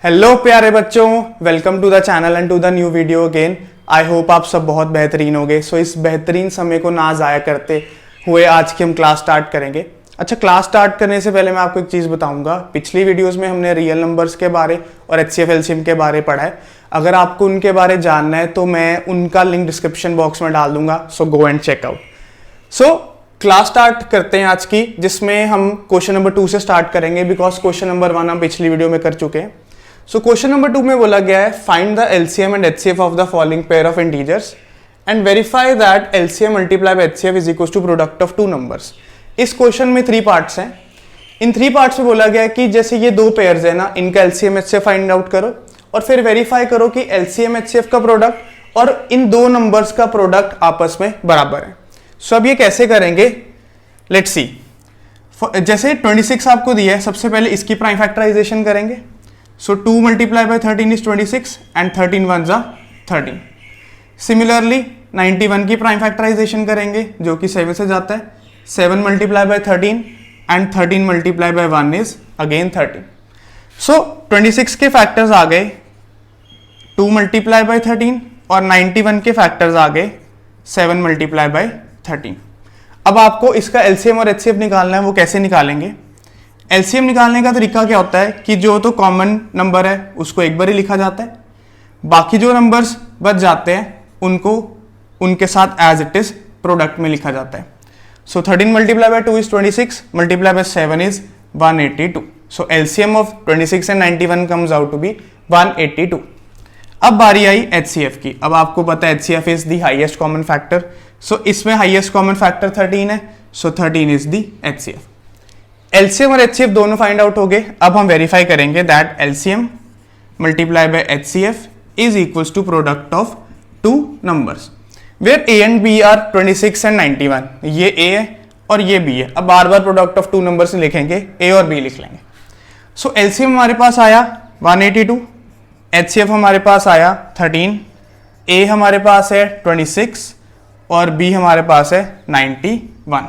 Hello प्यारे बच्चों, welcome to the channel and to the new video again. I hope आप सब बहुत बेहतरीन होंगे। सो इस बेहतरीन समय को ना ज़ाया करते हुए आज की हम क्लास स्टार्ट करेंगे। अच्छा, क्लास स्टार्ट करने से पहले मैं आपको एक चीज़ बताऊंगा। पिछली वीडियोस में हमने रियल नंबर्स के बारे और HCF LCM के बारे पढ़ा है। अगर आपको उनके बारे जानना है तो मैं उनका लिंक डिस्क्रिप्शन बॉक्स में डाल दूंगा, so go and check out. So class start करते हैं आज की, जिसमें हम क्वेश्चन नंबर 2 से स्टार्ट करेंगे बिकॉज क्वेश्चन नंबर 1 हम पिछली वीडियो में कर चुके हैं। सो क्वेश्चन नंबर 2 में बोला गया है find the LCM and HCF of the following pair of integers and verify that LCM multiply by HCF is equal to product of two numbers. इस क्वेश्चन में 3 पार्ट्स हैं। इन 3 पार्ट्स में बोला गया है कि जैसे ये 2 पेयर्स है ना, इनका LCM HCF फाइंड आउट करो और फिर वेरीफाई करो कि LCM HCF का प्रोडक्ट और इन 2 नंबर्स का प्रोडक्ट आपस में बराबर है। सो अब ये कैसे करेंगे, लेट्स सी। जैसे 26 आपको दिया है, सबसे पहले इसकी प्राइम फैक्टराइजेशन करेंगे। सो 2 multiply bye 13 is 26 and 13 1 13। Similarly 91 की प्राइम फैक्टराइजेशन करेंगे जो कि 7 से जाता है। 7 multiply by 13 and 13 multiply by 1 is again 13। सो 26 के फैक्टर्स आ गए 2 मल्टीप्लाई बाय 13 और 91 के फैक्टर्स आ गए 7 मल्टीप्लाई बाय 13। अब आपको इसका LCM और HCF निकालना है। वो कैसे निकालेंगे? LCM निकालने का तरीका क्या होता है कि जो तो कॉमन नंबर है उसको एक बार ही लिखा जाता है, बाकी जो नंबर्स बच जाते हैं उनको उनके साथ एज इट इज प्रोडक्ट में लिखा जाता है। So 13 multiply by 2 is 26, multiply by 7 is 182। So LCM of 26 and 91 comes out to be 182। अब बारी आई HCF की। अब आपको पता है HCF is the highest common factor. So इसमें हाईएस्ट कॉमन फैक्टर 13 है, so 13 is the HCF। LCM और HCF दोनों फाइंड आउट हो गए। अब हम वेरीफाई करेंगे that LCM multiply by HCF is equals to product of two numbers where A and B are 26 and 91। ये A है और ये B है। अब बार बार प्रोडक्ट ऑफ टू नंबर्स लिखेंगे, A और B लिख लेंगे। सो LCM हमारे पास आया 182, HCF हमारे पास आया 13, A हमारे पास है 26 और B हमारे पास है 91।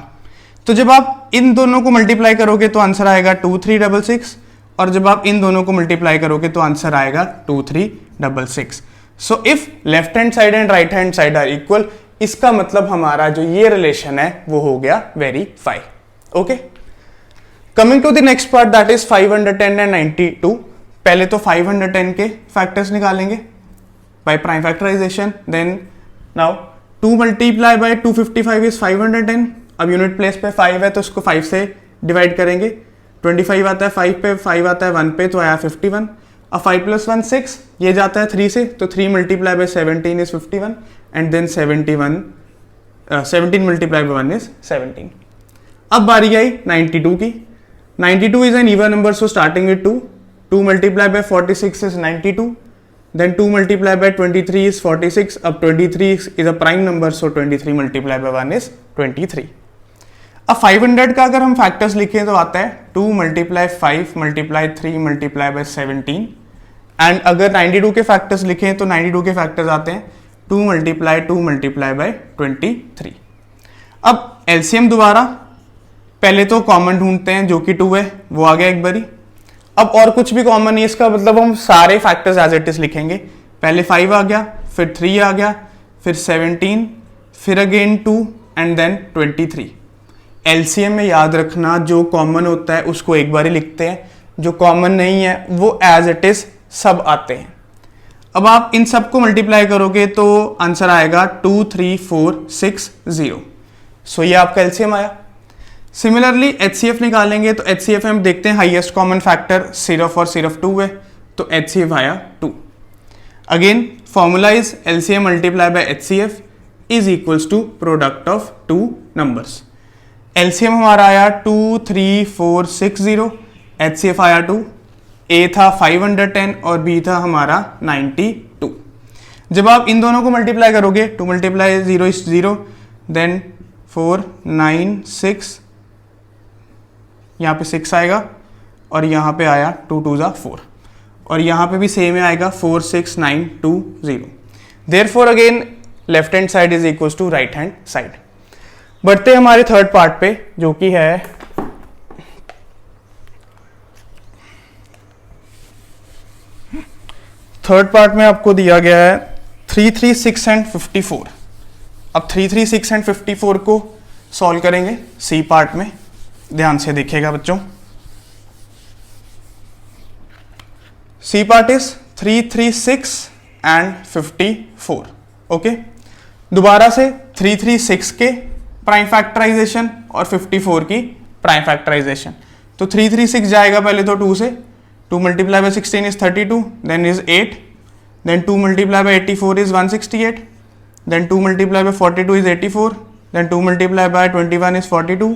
तो जब आप इन दोनों को मल्टीप्लाई करोगे तो आंसर आएगा 2366 और जब आप इन दोनों को मल्टीप्लाई करोगे तो आंसर आएगा 2366। So if left hand side and right hand side are equal, इसका मतलब हमारा जो ये रिलेशन है वो हो गया verify. Okay, coming to the next part that is 510 and 92। पहले तो 510 के फैक्टर्स निकालेंगे by prime factorization. Then now 2 multiply by 255 is 510। अब यूनिट प्लेस पे 5 है तो उसको 5 से डिवाइड करेंगे। 25 आता है 5 पे, 5 आता है 1 पे, तो आया 51। अब 5 + 1 6, ये जाता है 3 से, तो 3 multiply by 17 is 51 and then 17 multiply by 1 is 17। अब बारी आई 92 की। 92 is an even number, so starting with 2। 2 multiply by 46 is 92, then 2 multiply by 23 is 46। अब 23 is a prime number, so 23 multiply by 1 is 23। अब 500 का अगर हम फैक्टर्स लिखें तो आता है 2 multiply 5 multiply 3 multiply by 17। And अगर 92 के फैक्टर्स लिखें तो 92 के फैक्टर्स आते हैं 2 मल्टीप्लाई 2 मल्टीप्लाई बाय 23। अब LCM दोबारा, पहले तो कॉमन ढूंढते हैं जो कि 2 है, वो आ गया एक बारी। अब और कुछ भी कॉमन नहीं है, इसका मतलब हम सारे फैक्टर्स एज इट इज लिखेंगे। पहले 5 आ गया, फिर 3 आ गया, फिर 17, फिर अगेन 2 एंड देन 23। LCM में याद रखना जो कॉमन होता है उसको एक बार ही लिखते हैं, जो कॉमन नहीं है वो एज इट इज सब आते हैं। अब आप इन सब को मल्टीप्लाई करोगे तो आंसर आएगा 23460। सो ये आपका LCM आया। सिमिलरली HCF निकालेंगे तो HCF हम देखते हैं हाईएस्ट कॉमन फैक्टर सिर्फ और सिर्फ 2 है, तो HCF आया 2। Again formula is LCM multiply by HCF is equals to product of two numbers. LCM हमारा आया 23460, HCF आया 2, A था 510 और B था हमारा 92। जब आप इन दोनों को मल्टीप्लाई करोगे 2 मल्टीप्लाई 0 इज 0, देन 4 9 6, यहाँ पे 6 आएगा और यहाँ पे आया 2 2 4 और यहाँ पे भी सेम आएगा 4 6 9 2 0। Therefore again left hand side is equals to right hand side. बढ़ते हमारे थर्ड पार्ट पे जो कि है थर्ड पार्ट में आपको दिया गया है 336 एंड 54। अब 336 एंड 54 को सॉल्व करेंगे सी पार्ट में, ध्यान से देखिएगा बच्चों। C part is 336 and 54। Okay, दोबारा से 336 के प्राइम फैक्टराइजेशन और 54 की प्राइम फैक्टराइजेशन। तो 336 जाएगा पहले तो 2 से, 2 multiply by 16 is 32, then is 8, then 2 multiply by 84 is 168, then 2 multiply by 42 is 84, then 2 multiply by 21 is 42,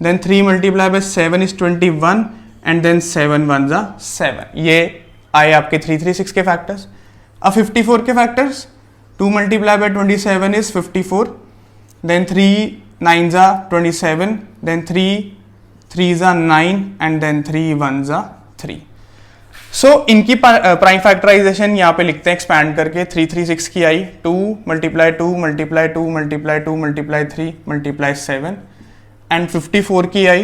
then 3 multiply by 7 is 21 and then 7 1 जा 7। ये आए आपके 336 के फैक्टर्स। अब 54 के factors, 2 multiply by 27 is 54, then 3 9 जा 27, देन 3 3 जा 9 एंड देन 3 1 जा 3। सो इनकी प्राइम फैक्टराइजेशन यहाँ पे लिखते हैं एक्सपैंड करके। 336 की आई 2 multiply 2 multiply 2 multiply 2 multiply 3 multiply 7 and 54 की आई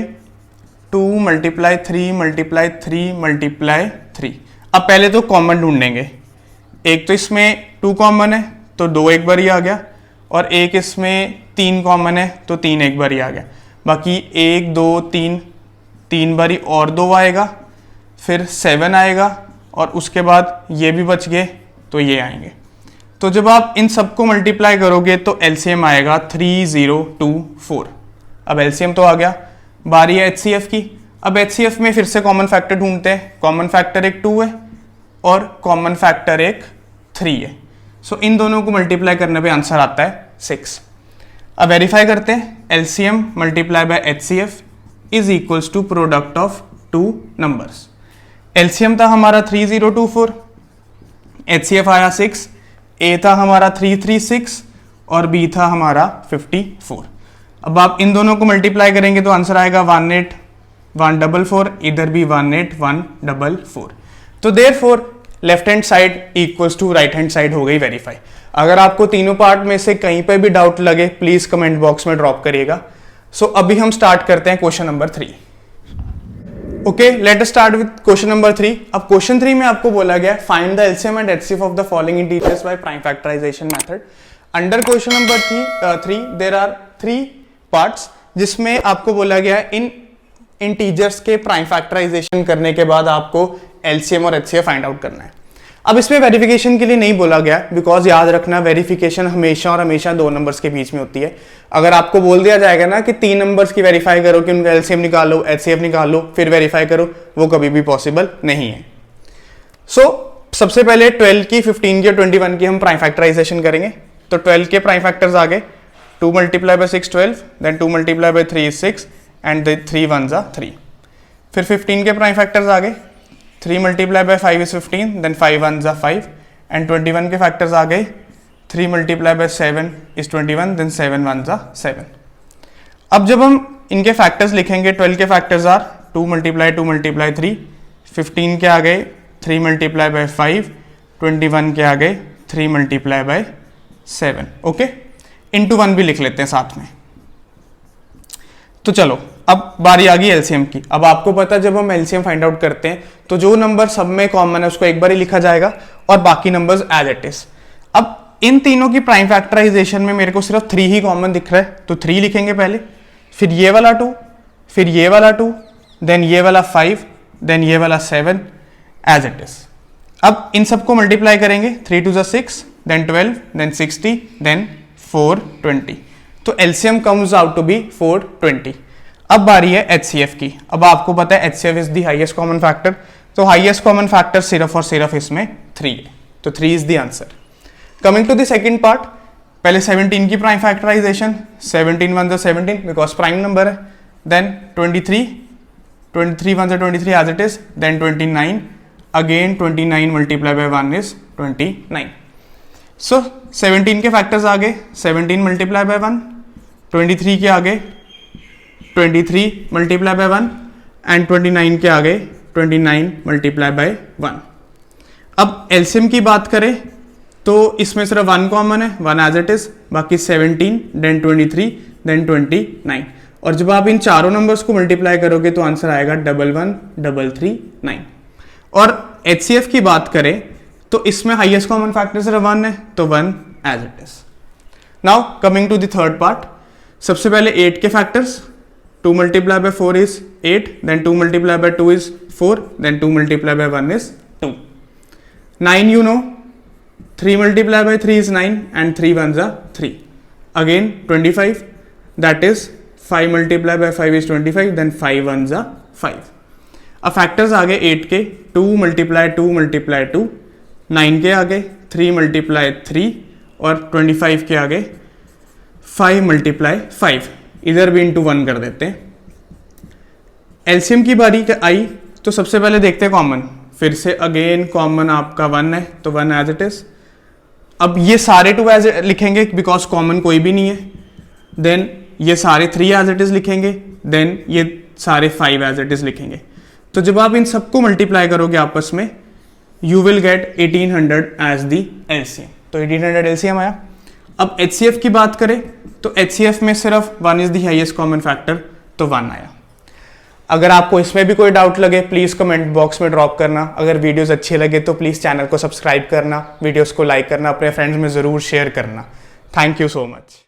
2 मल्टीप्लाई 3 मल्टीप्लाई 3 मल्टीप्लाई 3। अब पहले तो कॉमन ढूंढेंगे। एक तो इसमें 2 कॉमन है तो 2 एक बार ही आ गया, और एक इसमें 3 कॉमन है तो 3 एक बार ही आ गया। बाकी 1 2 3 3 बारी और 2 आएगा, फिर 7 आएगा, और उसके बाद ये भी बच गए तो ये आएंगे। तो जब आप इन सबको मल्टीप्लाई करोगे तो एलसीएम आएगा 3024। अब एलसीएम तो आ गया, बारी है एचसीएफ की। अब एचसीएफ में फिर से कॉमन फैक्टर ढूंढते हैं। कॉमन फैक्टर एक 2 है और कॉमन फैक्टर एक 3 है। सो इन दोनों को मल्टीप्लाई करने पे आंसर आता है 6। अब वेरीफाई करते हैं। LCM multiply by HCF is equals to product of 2 numbers. LCM था हमारा 3024, एचसीएफ आया 6, ए था हमारा 336 और बी था हमारा 54। अब आप इन दोनों को मल्टीप्लाई करेंगे तो आंसर आएगा 18144, इधर भी 18144। तो therefore left hand side equals to right hand side हो गई वेरीफाई। अगर आपको तीनों पार्ट में से कहीं पे भी डाउट लगे प्लीज कमेंट बॉक्स में ड्रॉप करिएगा। सो अभी हम स्टार्ट करते हैं question number 3। Okay, let us start with question number 3। अब क्वेश्चन 3 में आपको बोला गया find the LCM and HCF of the following integers by prime factorization method. Under question number 3 there are 3 parts, जिसमें आपको बोला गया इन इंटीजर्स के प्राइम फैक्टराइजेशन करने के बाद आपको एलसीएम और एचसीएफ फाइंड आउट करना है। अब इसमें वेरिफिकेशन के लिए नहीं बोला गया, बिकॉज याद रखना वेरिफिकेशन हमेशा और हमेशा 2 नंबर्स के बीच में होती है। अगर आपको बोल दिया जाएगा ना कि 3 नंबर्स की वेरीफाई करो कि उनका एलसीएम निकालो एचसीएफ निकालो फिर वेरीफाई करो, वो कभी भी पॉसिबल नहीं है। सबसे पहले 12 की 15 की और 21 की हम प्राइम फैक्टराइजेशन करेंगे। तो 12 के प्राइम फैक्टर्स आ गए 2 multiply by 6 12, then 2 multiply by 3 is 6 and 3 1 जा 3। फिर 15 के प्राइम फैक्टर्स आ गए 3 मल्टीप्लाई बाय 5 is 15, देन 5 1 जा 5 एंड 21 के फैक्टर्स आ गए 3 मल्टीप्लाई बाय 7 is 21, देन 7 1 जा 7। अब जब हम इनके फैक्टर्स लिखेंगे 12 के फैक्टर्स आर 2 मल्टीप्लाई 2 मल्टीप्लाई 3, 15 के आ गए 3 मल्टीप्लाई बाय 5, 21 के आ गए 3 मल्टीप्लाई बाय 7। ओके, इंटू 1 भी लिख लेते हैं साथ में। तो चलो अब बारी आ गई एलसीएम की। अब आपको पता है जब हम एलसीएम फाइंड आउट करते हैं तो जो नंबर सब में कॉमन है उसको एक बार ही लिखा जाएगा और बाकी नंबर्स एज इट इज। अब इन तीनों की प्राइम फैक्टराइजेशन में मेरे को सिर्फ 3 ही कॉमन दिख रहा है, तो 3 लिखेंगे पहले, फिर ये वाला 2, फिर ये वाला 2, देन ये वाला 5, देन ये वाला 7 एज इट इज। अब इन सबको मल्टीप्लाई करेंगे 3 2 6, देन 12, देन 60, देन 420। तो LCM comes out to be 420। अब बारी है एचसीएफ की। अब आपको पता है HCF is the highest common factor, तो हाईएस्ट कॉमन फैक्टर सिर्फ और सिर्फ इसमें 3 है, तो 3 is the answer. Coming to the second part, पहले 17 की प्राइम फैक्टराइजेशन, 17 1 जा 17 बिकॉज प्राइम नंबर है, देन 23 1 जा 23 as it is, then 29, again 29 multiply by 1 is 29। So 17 के फैक्टर्स आ गए 17 मल्टीप्लाई बाय 1, 23 के आ गए 23 मल्टीप्लाई बाय 1 एंड 29 के आ गए 29 मल्टीप्लाई बाय 1। अब एलसीएम की बात करें तो इसमें सिर्फ 1 कॉमन है, 1 एज इट इज, बाकी 17, देन 23, देन 29। और जब आप इन चारों नंबर्स को मल्टीप्लाई करोगे तो आंसर आएगा 11 1 3 3 9। और एचसीएफ की बात करें तो इसमें हाईएस्ट कॉमन फैक्टर सिर्फ 1 है, तो 1 as it is. Now coming to the third part, सबसे पहले 8 के factors, 2 multiplied by 4 is 8, then 2 multiplied by 2 is 4, then 2 multiplied by 1 is 2. 9 you know, 3 multiplied by 3 is 9 and 3 ones are 3. Again 25, that is 5 multiplied by 5 is 25, then 5 ones are 5. अब factors आ गए 8 के, 2 multiply 2 multiply 2, 9 के आगे 3 multiply 3 और 25 के आगे 5 multiply 5, इधर भी इंटू 1 कर देते हैं। एलसीएम की बारी आई तो सबसे पहले देखते हैं कॉमन, फिर से अगेन कॉमन आपका 1 है तो 1 एज इट इज। अब ये सारे 2 एज लिखेंगे बिकॉज कॉमन कोई भी नहीं है, देन ये सारे 3 एज इट इज लिखेंगे, देन ये सारे 5 एज इट इज लिखेंगे। तो जब आप इन सबको मल्टीप्लाई करोगे आपस में, you will get 1800 as the LCM. तो 1800 एलसीएम आया। अब एचसीएफ की बात करें तो एचसीएफ में सिर्फ 1 is the highest common factor, तो 1 आया। अगर आपको इसमें भी कोई डाउट लगे प्लीज कमेंट बॉक्स में ड्रॉप करना। अगर वीडियोस अच्छे लगे तो प्लीज चैनल को सब्सक्राइब करना, वीडियोस को लाइक करना, अपने फ्रेंड्स में जरूर शेयर करना। Thank you so much.